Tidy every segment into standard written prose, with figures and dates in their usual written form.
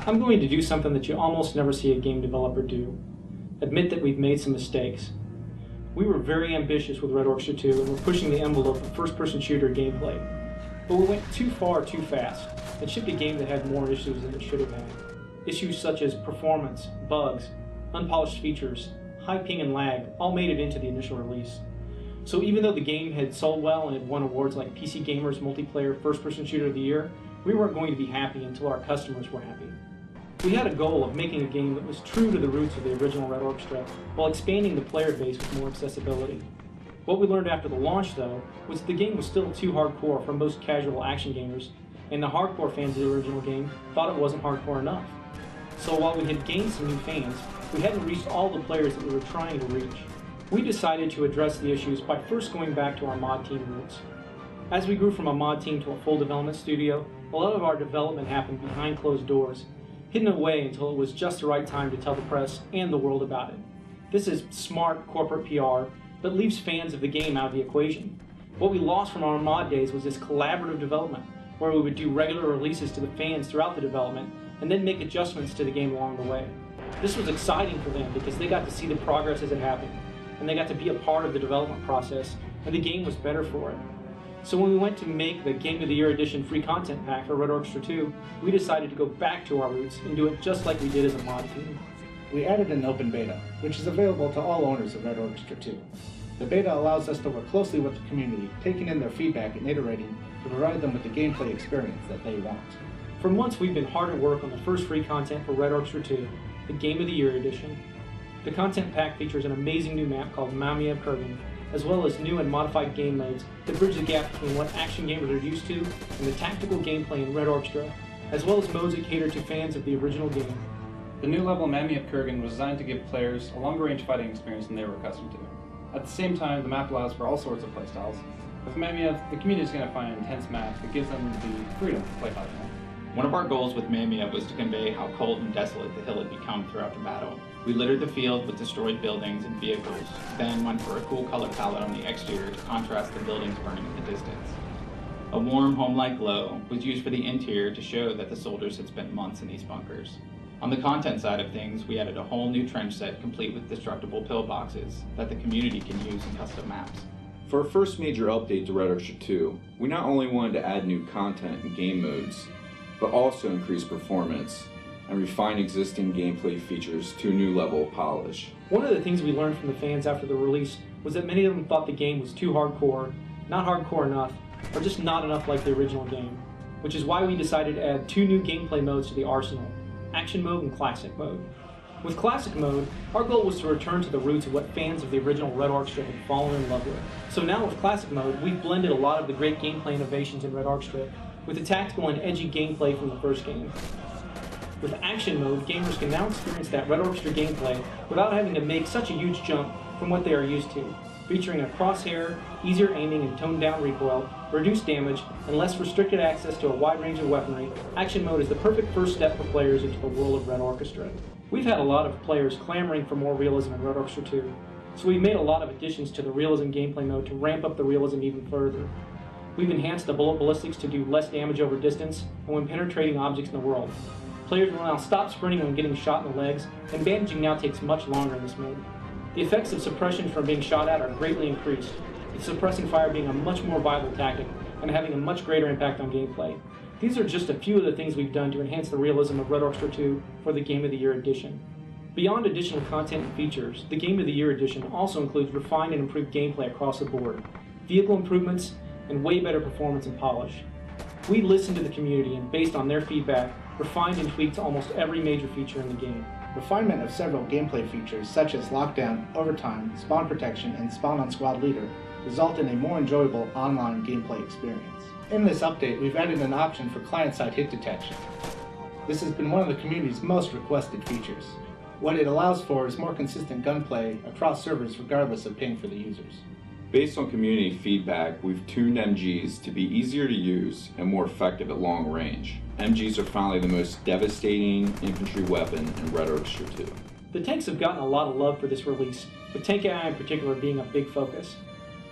I'm going to do something that you almost never see a game developer do. Admit that we've made some mistakes. We were very ambitious with Red Orchestra 2 and were pushing the envelope of first-person shooter gameplay. But we went too far too fast and shipped a game that had more issues than it should have had. Issues such as performance, bugs, unpolished features, high ping and lag all made it into the initial release. So even though the game had sold well and had won awards like PC Gamer's Multiplayer First-Person Shooter of the Year, we weren't going to be happy until our customers were happy. We had a goal of making a game that was true to the roots of the original Red Orchestra while expanding the player base with more accessibility. What we learned after the launch, though, was that the game was still too hardcore for most casual action gamers, and the hardcore fans of the original game thought it wasn't hardcore enough. So while we had gained some new fans, we hadn't reached all the players that we were trying to reach. We decided to address the issues by first going back to our mod team roots. As we grew from a mod team to a full development studio, a lot of our development happened behind closed doors, hidden away until it was just the right time to tell the press and the world about it. This is smart corporate PR, but leaves fans of the game out of the equation. What we lost from our mod days was this collaborative development, where we would do regular releases to the fans throughout the development, and then make adjustments to the game along the way. This was exciting for them because they got to see the progress as it happened, and they got to be a part of the development process, and the game was better for it. So when we went to make the Game of the Year Edition free content pack for Red Orchestra 2, we decided to go back to our roots and do it just like we did as a mod team. We added an open beta, which is available to all owners of Red Orchestra 2. The beta allows us to work closely with the community, taking in their feedback and iterating to provide them with the gameplay experience that they want. For months we've been hard at work on the first free content for Red Orchestra 2, the Game of the Year Edition. The content pack features an amazing new map called Mamia Kurgan, as well as new and modified game modes that bridge the gap between what action gamers are used to and the tactical gameplay in Red Orchestra, as well as modes that cater to fans of the original game. The new level Mamia Kurgan was designed to give players a longer range fighting experience than they were accustomed to. At the same time, the map allows for all sorts of playstyles. With Mamia, the community is going to find an intense map that gives them the freedom to play hardcore. One of our goals with Mamia was to convey how cold and desolate the hill had become throughout the battle. We littered the field with destroyed buildings and vehicles, then went for a cool color palette on the exterior to contrast the buildings burning in the distance. A warm, home-like glow was used for the interior to show that the soldiers had spent months in these bunkers. On the content side of things, we added a whole new trench set complete with destructible pillboxes that the community can use in custom maps. For our first major update to Red Orchestra 2, we not only wanted to add new content and game modes, but also increase performance and refine existing gameplay features to a new level of polish. One of the things we learned from the fans after the release was that many of them thought the game was too hardcore, not hardcore enough, or just not enough like the original game, which is why we decided to add two new gameplay modes to the arsenal, Action Mode and Classic Mode. With Classic Mode, our goal was to return to the roots of what fans of the original Red Orchestra had fallen in love with. So now with Classic Mode, we've blended a lot of the great gameplay innovations in Red Orchestra with the tactical and edgy gameplay from the first game. With Action Mode, gamers can now experience that Red Orchestra gameplay without having to make such a huge jump from what they are used to, featuring a crosshair, easier aiming and toned down recoil, reduced damage, and less restricted access to a wide range of weaponry. Action Mode is the perfect first step for players into the world of Red Orchestra. We've had a lot of players clamoring for more realism in Red Orchestra 2, so we've made a lot of additions to the realism gameplay mode to ramp up the realism even further. We've enhanced the bullet ballistics to do less damage over distance and when penetrating objects in the world. Players will now stop sprinting when getting shot in the legs, and bandaging now takes much longer in this mode. The effects of suppression from being shot at are greatly increased, with suppressing fire being a much more viable tactic and having a much greater impact on gameplay. These are just a few of the things we've done to enhance the realism of Red Orchestra 2 for the Game of the Year Edition. Beyond additional content and features, the Game of the Year Edition also includes refined and improved gameplay across the board, vehicle improvements, and way better performance and polish. We listened to the community and, based on their feedback, refined and tweaked almost every major feature in the game. Refinement of several gameplay features such as lockdown, overtime, spawn protection, and spawn on squad leader result in a more enjoyable online gameplay experience. In this update, we've added an option for client-side hit detection. This has been one of the community's most requested features. What it allows for is more consistent gunplay across servers regardless of ping for the users. Based on community feedback, we've tuned MGs to be easier to use and more effective at long range. MGs are finally the most devastating infantry weapon in Red Orchestra 2. The tanks have gotten a lot of love for this release, with Tank AI in particular being a big focus.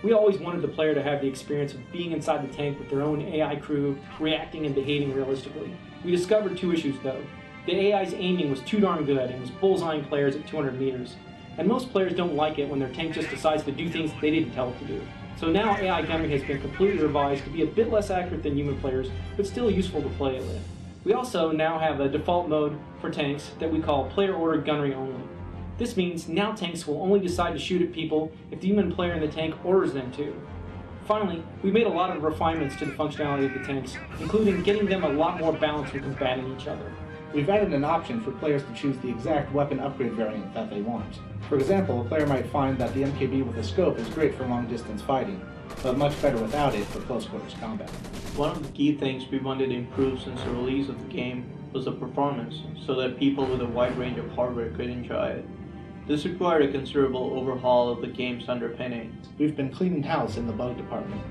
We always wanted the player to have the experience of being inside the tank with their own AI crew, reacting and behaving realistically. We discovered two issues though. The AI's aiming was too darn good and was bullseyeing players at 200 meters. And most players don't like it when their tank just decides to do things they didn't tell it to do. So now AI gunnery has been completely revised to be a bit less accurate than human players, but still useful to play with. We also now have a default mode for tanks that we call player ordered gunnery only. This means now tanks will only decide to shoot at people if the human player in the tank orders them to. Finally, we made a lot of refinements to the functionality of the tanks, including getting them a lot more balanced when combating each other. We've added an option for players to choose the exact weapon upgrade variant that they want. For example, a player might find that the MKB with a scope is great for long-distance fighting, but much better without it for close-quarters combat. One of the key things we wanted to improve since the release of the game was the performance, so that people with a wide range of hardware could enjoy it. This required a considerable overhaul of the game's underpinning. We've been cleaning house in the bug department.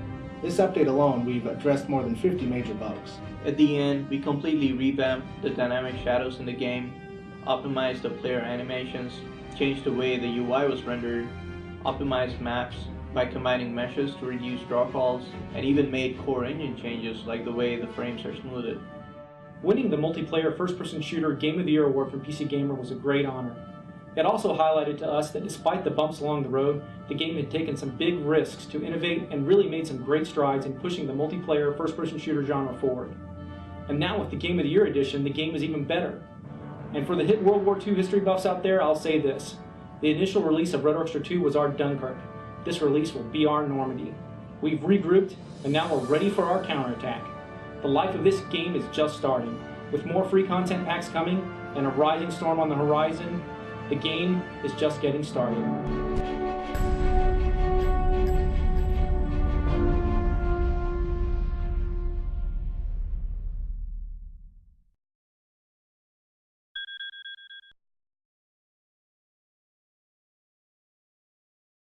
This update alone, we've addressed more than 50 major bugs. At the end, we completely revamped the dynamic shadows in the game, optimized the player animations, changed the way the UI was rendered, optimized maps by combining meshes to reduce drawfalls, and even made core engine changes like the way the frames are smoothed. Winning the multiplayer first-person shooter Game of the Year award from PC Gamer was a great honor. It also highlighted to us that despite the bumps along the road, the game had taken some big risks to innovate and really made some great strides in pushing the multiplayer first-person shooter genre forward. And now with the Game of the Year edition, the game is even better. And for the hit World War II history buffs out there, I'll say this. The initial release of Red Orchestra 2 was our Dunkirk. This release will be our Normandy. We've regrouped, and now we're ready for our counterattack. The life of this game is just starting. With more free content packs coming, and a rising storm on the horizon, the game is just getting started.